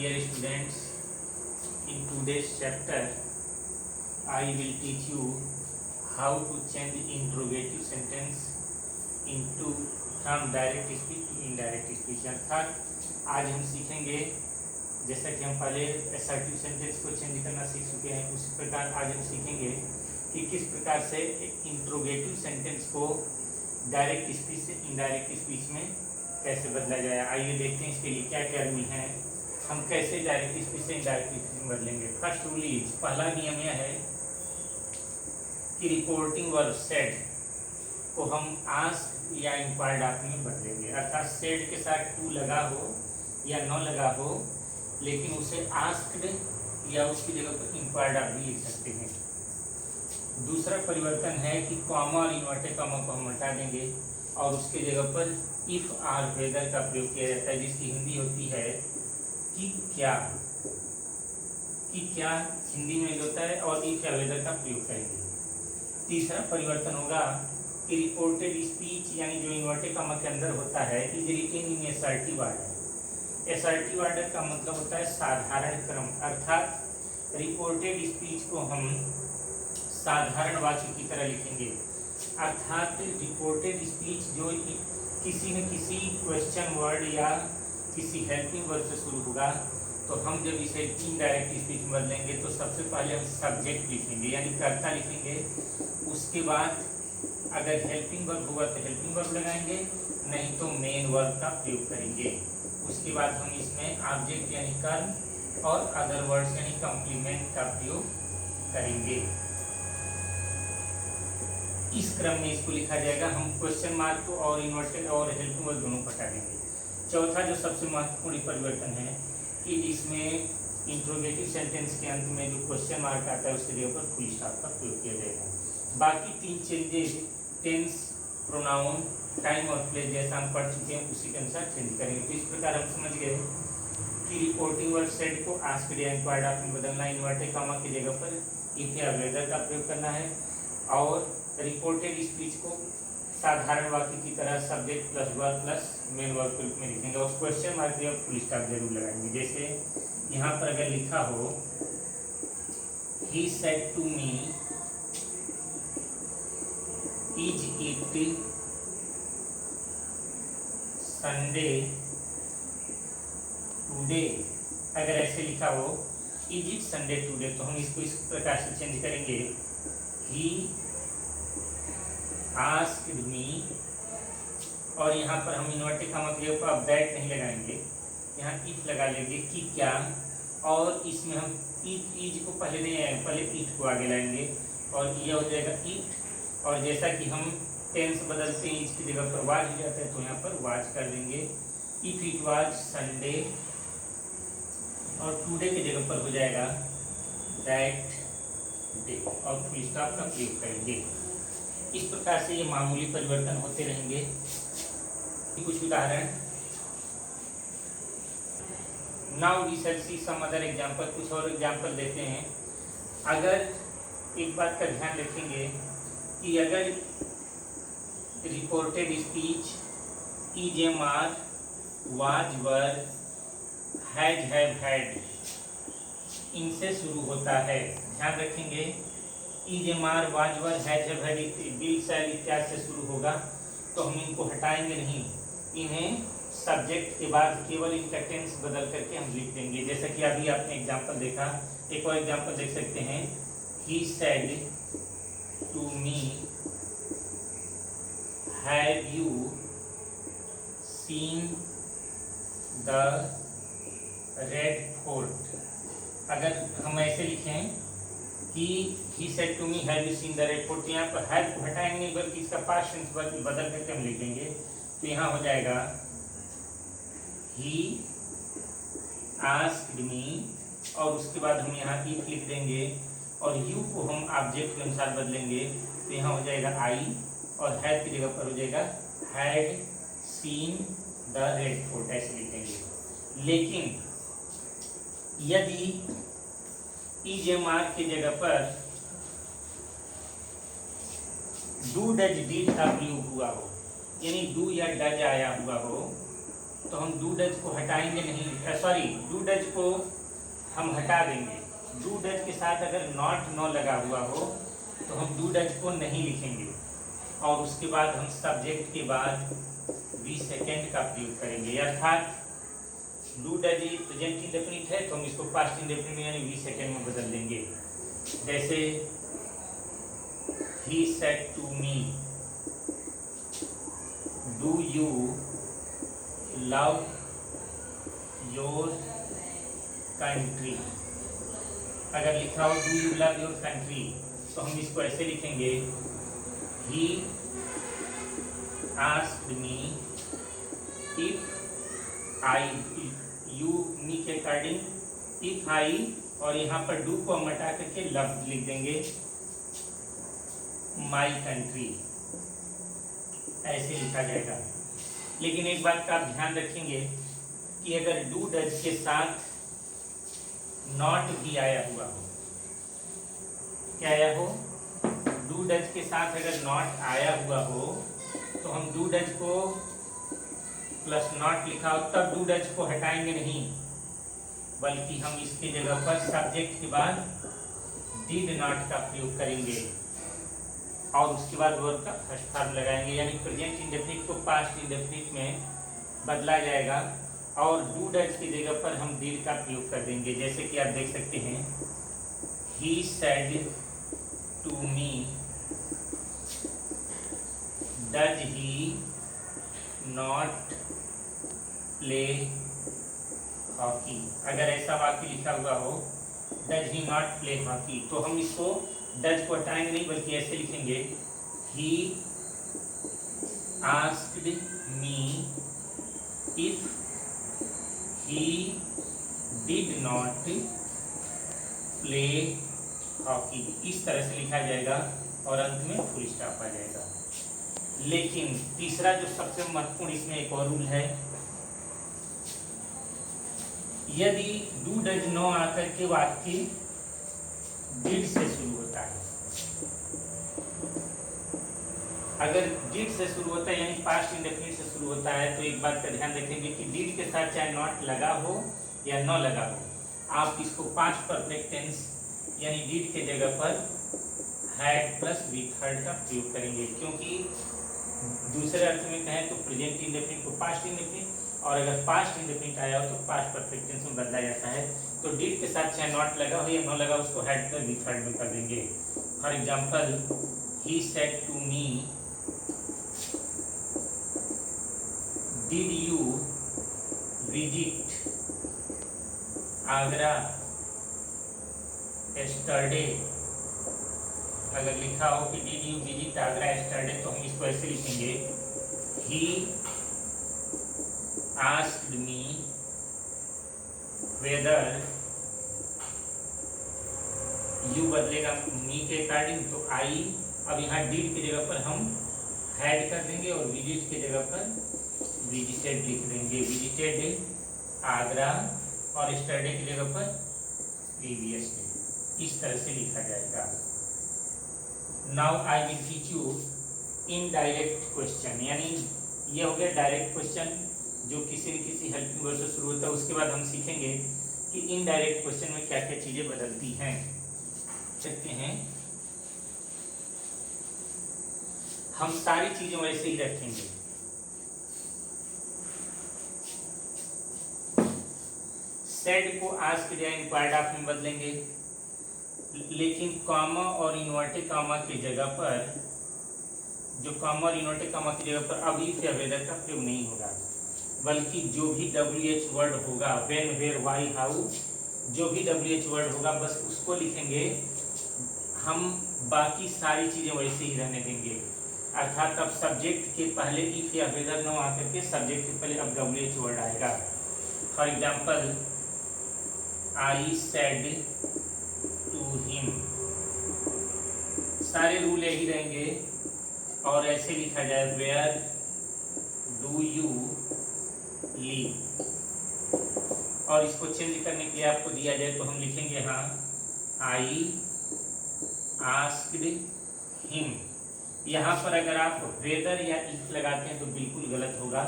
Dear students, in today's chapter, I will teach you how to change interrogative sentence into from direct speech to indirect speech। अर्थात आज हम सीखेंगे, जैसा कि हम पहले assertive सेंटेंस को चेंज करना सीख चुके हैं, उसी प्रकार आज हम सीखेंगे कि किस प्रकार से इंट्रोगेटिव सेंटेंस को डायरेक्ट स्पीच से इनडायरेक्ट स्पीच में कैसे बदला जाए। आइए देखते हैं इसके लिए क्या क्या रूल हैं, हम कैसे डायरेक्ट स्पीच से इनडायरेक्ट स्पीच में बदलेंगे। फर्स्ट रूल इज, पहला नियम यह है कि रिपोर्टिंग वर्ब सेड को हम आस्क या इंक्वायर्ड ऑफ में बदलेंगे। अर्थात सेड के साथ टू लगा हो या न लगा हो, लेकिन उसे आस्क्ड या उसकी जगह पर इंक्वायर्ड ऑफ भी लिख सकते हैं। दूसरा परिवर्तन है कि कॉमा और इन्वर्टेड कॉमा को हम हटा देंगे और उसके जगह पर इफ आर वेदर का प्रयोग किया जाता है, जिसकी हिंदी होती है कि क्या। कि क्या हिंदी में होता है और इफ या वेदर का प्रयोग करेंगे। तीसरा परिवर्तन होगा कि रिपोर्टेड स्पीच यानी जो इन्वर्टेड कॉमा के अंदर होता है is written in assertive order. Assertive order का मतलब होता है साधारण क्रम। अर्थात रिपोर्टेड स्पीच को हम साधारण वाक्य की तरह लिखेंगे। अर्थात रिपोर्टेड स्पीच जो किसी न किसी क्वेश्चन वर्ड या किसी हेल्पिंग वर्ड से शुरू होगा, तो हम जब इसे इनडायरेक्ट स्पीच में बदलेंगे तो सबसे पहले हम सब्जेक्ट लिखेंगे यानी कर्ता लिखेंगे। उसके बाद अगर हेल्पिंग वर्ब होगा तो हेल्पिंग वर्ब लगाएंगे, नहीं तो मेन वर्ब का प्रयोग करेंगे। उसके बाद हम इसमें ऑब्जेक्ट यानी कर्म और अदर वर्ड्स यानी कॉम्प्लीमेंट का प्रयोग करेंगे। इस क्रम में इसको लिखा जाएगा। हम क्वेश्चन मार्क को और इन्वर्टेड और हेल्पिंग वर्ब दोनों हटा देंगे। चौथा जो सबसे महत्वपूर्ण परिवर्तन है कि इसमें इंट्रोगेटिव सेंटेंस के अंत में जो क्वेश्चन मार्क आता है उसके जगह पर फुल स्टॉप का प्रयोग किया जाएगा। बाकी तीन चेंजेस टेंस, प्रोनाउन, टाइम और प्लेस जैसा हम पढ़ चुके हैं उसी के अनुसार चेंज करेंगे। तो इस प्रकार हम समझ गए कि रिपोर्टिंग वर्ब सेड को आस्क्ड या इंक्वायर्ड ऑफ में बदलना, इन्वर्टेड कॉमा की जगह पर इफ या वेदर का प्रयोग करना है, और रिपोर्टेड स्पीच को साधारण वाक्य की तरह subject plus verb plus main verb के रूप में लिखेंगे और क्वेश्चन मार्क या फुल स्टॉप जरूर लगाएंगे। जैसे यहाँ पर अगर लिखा हो he said to me is it Sunday today, अगर ऐसे लिखा हो इज इट संडे टुडे, तो हम इसको इस प्रकार से चेंज करेंगे, ही आस्क्ड मी, और यहाँ पर हम इन्वर्टेड कॉमा के ऊपर अब दैट नहीं लगाएंगे, यहाँ इफ लगा लेंगे कि क्या, और इसमें हम इफ इज को पहले नहीं आएंगे, पहले इट को आगे लाएंगे और यह हो जाएगा इट। और जैसा कि हम टेंस बदलते हैं इज की जगह पर वाज हो जाता है, तो यहाँ पर वाज कर देंगे। इफ इट वाज संडे, और टुडे की जगह पर हो जाएगा दैट डे और फुल स्टॉप का प्रयोग करेंगे। इस प्रकार से ये मामूली परिवर्तन होते रहेंगे। कुछ उदाहरण, now we shall see some other example, कुछ और एग्जांपल देते हैं। अगर एक बात का ध्यान रखेंगे कि अगर reported speech is am are was were has have had इनसे शुरू होता है, ध्यान रखेंगे is am are was were has have had will shall इत्यादि से शुरू होगा, तो हम इनको हटाएंगे नहीं, इन्हें सब्जेक्ट के बाद केवल इनका टेंस बदल करके हम लिख देंगे। जैसा कि अभी आपने एग्जांपल देखा, एक और एग्जांपल देख सकते हैं, he said to me have you seen the Red Fort. अगर हम ऐसे लिखें कि he said to me have you seen the red fort, यहाँ पर have को हटाएंगे नहीं बल्कि इसका पास्ट टेंस बदल करके हम लिखेंगे, तो यहाँ हो जाएगा he asked me, और उसके बाद हम यहाँ if लिख देंगे और you को हम ऑब्जेक्ट के अनुसार बदलेंगे, तो यहाँ हो जाएगा I, और have की जगह पर हो जाएगा had seen the red fort, ऐसे लिखेंगे। लेकिन यदि इज एम आर की जगह पर डू डज डिड का प्रयोग हुआ हो, यानी डू या डज आया हुआ हो, तो हम डू डज को हटाएंगे नहीं, सॉरी डू डज को हम हटा देंगे। डू डज के साथ अगर नॉट नो लगा हुआ हो तो हम डू डज को नहीं लिखेंगे, और उसके बाद हम सब्जेक्ट के बाद वी सेकेंड का प्रयोग करेंगे। अर्थात डू डज प्रेजेंट इंडेफिनिट है तो हम इसको पास्ट इंडेफिनिट यानी वी सेकेंड में बदल देंगे। जैसे he said to me do you love your country. अगर लिखा हो do you love your country तो हम इसको ऐसे लिखेंगे, he asked me if I, you me के अकॉर्डिंग इफ आई, और यहाँ पर डू को हम हटा करके लव लिख देंगे, माई कंट्री, ऐसे लिखा जाएगा। लेकिन एक बात का आप ध्यान रखेंगे कि अगर डू डज के साथ नॉट भी आया हुआ हो, क्या आया हो, डू डज के साथ अगर नॉट आया हुआ हो तो हम डू डज को प्लस नॉट लिखा हो तब डू डज को हटाएंगे नहीं, बल्कि हम इसके जगह पर सब्जेक्ट के बाद डिड नॉट का प्रयोग करेंगे और उसके बाद वर्ब का फर्स्ट फॉर्म लगाएंगे, यानी प्रेजेंट इंडेफिनिट को पास्ट इंडेफिनिट में बदला जाएगा और डू डज की जगह पर हम डिड का प्रयोग कर देंगे। जैसे कि आप देख सकते हैं, he said to me does he not play hockey. अगर ऐसा वाक्य लिखा हुआ हो does he not play hockey तो हम इसको डज को हटाएंगे नहीं, बल्कि ऐसे लिखेंगे, he asked me if he did not play hockey. इस तरह से लिखा जाएगा और अंत में फुल स्टॉप आ जाएगा। लेकिन तीसरा जो सबसे महत्वपूर्ण इसमें एक और रूल है, यदि डू डज नो आकर के वाक्य डिड से शुरू होता है, अगर डिड से शुरू होता है यानी पास्ट इंडेफिनिट से शुरू होता है, तो एक बात का ध्यान रखेंगे कि डिड के साथ चाहे नॉट लगा हो या न लगा हो, आप इसको पास्ट परफेक्ट टेंस यानी डिड के जगह पर हैड प्लस वी थर्ड का प्रयोग करेंगे, क्योंकि दूसरे अर्थ में कहें तो प्रेजेंट इंडेफिनिट को पास्ट इंडेफिनिट, और अगर पास्ट इंडेफिनिट आया हो तो पास्ट परफेक्ट टेंस में बदला जाता है। तो डिड के साथ चाहे नॉट लगा हो या न लगा हो उसको हैड प्लस वी थर्ड में कर देंगे। For example, he said to me did you visit Agra yesterday. अगर लिखा हो कि did you visit Agra yesterday तो हम इसको ऐसे लिखेंगे, he asked me whether, you बदलेगा मी के अकॉर्डिंग तो आई, अब यहाँ डिड की जगह पर हम हैड कर देंगे और विजिट की जगह पर विजिटेड लिख देंगे, विजिटेड आगरा, और एस्टरडे की जगह पर प्रीवियस डे। इस तरह से लिखा जाएगा। Now I will teach you indirect question, यानी ये हो गया डायरेक्ट क्वेश्चन जो किसी न किसी हेल्पिंग वर्ड से शुरू होता है। उसके बाद हम सीखेंगे कि इनडायरेक्ट क्वेश्चन में क्या क्या चीजें बदलती हैं। देखते हैं, हम सारी चीजें वैसे ही रखेंगे। सेड को आस्क्ड या इंक्वायर्ड ऑफ में बदलेंगे, लेकिन कॉमा और इन्वर्टेड कॉमा की जगह पर, जो कॉमा और इन्वर्टेड कॉमा की जगह पर अब इफ या वेदर का प्रयोग नहीं होगा, बल्कि जो भी WH वर्ड होगा, व्हेन, वेयर, व्हाई, हाउ, जो भी WH वर्ड होगा बस उसको लिखेंगे। हम बाकी सारी चीजें वैसे ही रहने देंगे। अर्थात अब सब्जेक्ट के पहले इफ या वेदर न आकर के सब्जेक्ट के पहले अब WH वर्ड आएगा। For example, I said to him, सारे रूल यही रहेंगे और ऐसे लिखा जाए, वेयर डू यू लीव, और इसको चेंज करने के लिए आपको दिया जाए तो हम लिखेंगे यहाँ, आई आस्क्ड हिम। यहाँ पर अगर आप वेदर या इफ लगाते हैं तो बिल्कुल गलत होगा।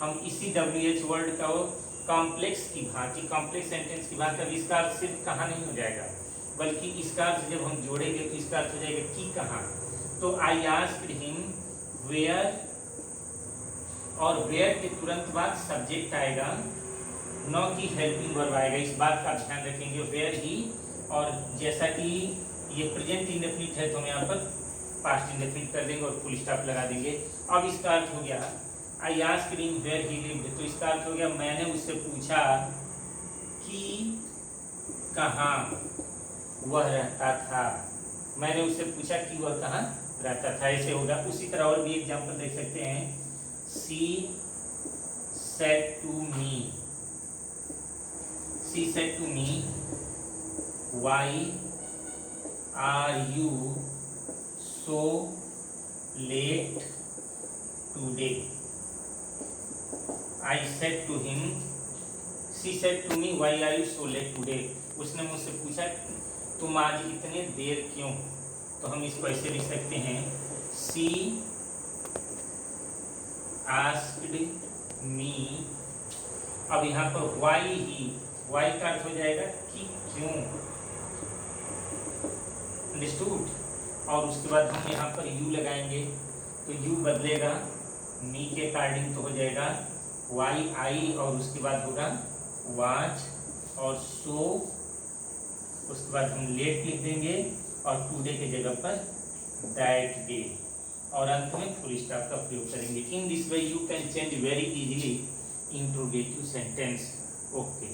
हम इसी WH वर्ड का कॉम्प्लेक्स की भांति, कॉम्प्लेक्स सेंटेंस की भांति, अब इसका अर्थ सिर्फ कहाँ नहीं हो जाएगा, बल्कि इसका अर्थ जब हम जोड़ेंगे तो इसका अर्थ हो जाएगा कि कहाँ। तो आई आस्क्ड हिम वेयर, और वेयर के तुरंत बाद सब्जेक्ट आएगा, न कि हेल्पिंग वर्ब आएगा। इस बात का ध्यान रखेंगे, वेयर ही, और जैसा कि ये प्रेजेंट इंडेफिनिट है तो हम यहाँ पर पास्ट इंडेफिनिट कर देंगे और फुल स्टॉप लगा देंगे। अब इसका अर्थ हो गया I asked him where he lived, तो इसका अर्थ हो गया मैंने उससे पूछा कि कहाँ वह रहता था, मैंने उससे पूछा कि वह कहाँ रहता था, ऐसे होगा। उसी तरह और भी एग्जांपल देख सकते हैं, she said to me, she said to me why are you so late today. I said to him, she said to me, why are you so late today? उसने मुझसे पूछा तुम आज इतने देर क्यों। तो हम इसको ऐसे लिख सकते हैं, she asked me। अब यहाँ पर why ही, why का अर्थ हो जाएगा कि क्यों, अंडरस्टूड। और उसके बाद हम यहाँ पर you लगाएंगे, तो you बदलेगा me के अकॉर्डिंग, तो हो जाएगा वाई आई, और उसके बाद होगा वाच, और सो, उसके बाद हम लेट लिख देंगे और टुडे के जगह पर दैट डे, और अंत में फुल स्टॉप का प्रयोग करेंगे। In this way you can change very easily interrogative sentence. Okay.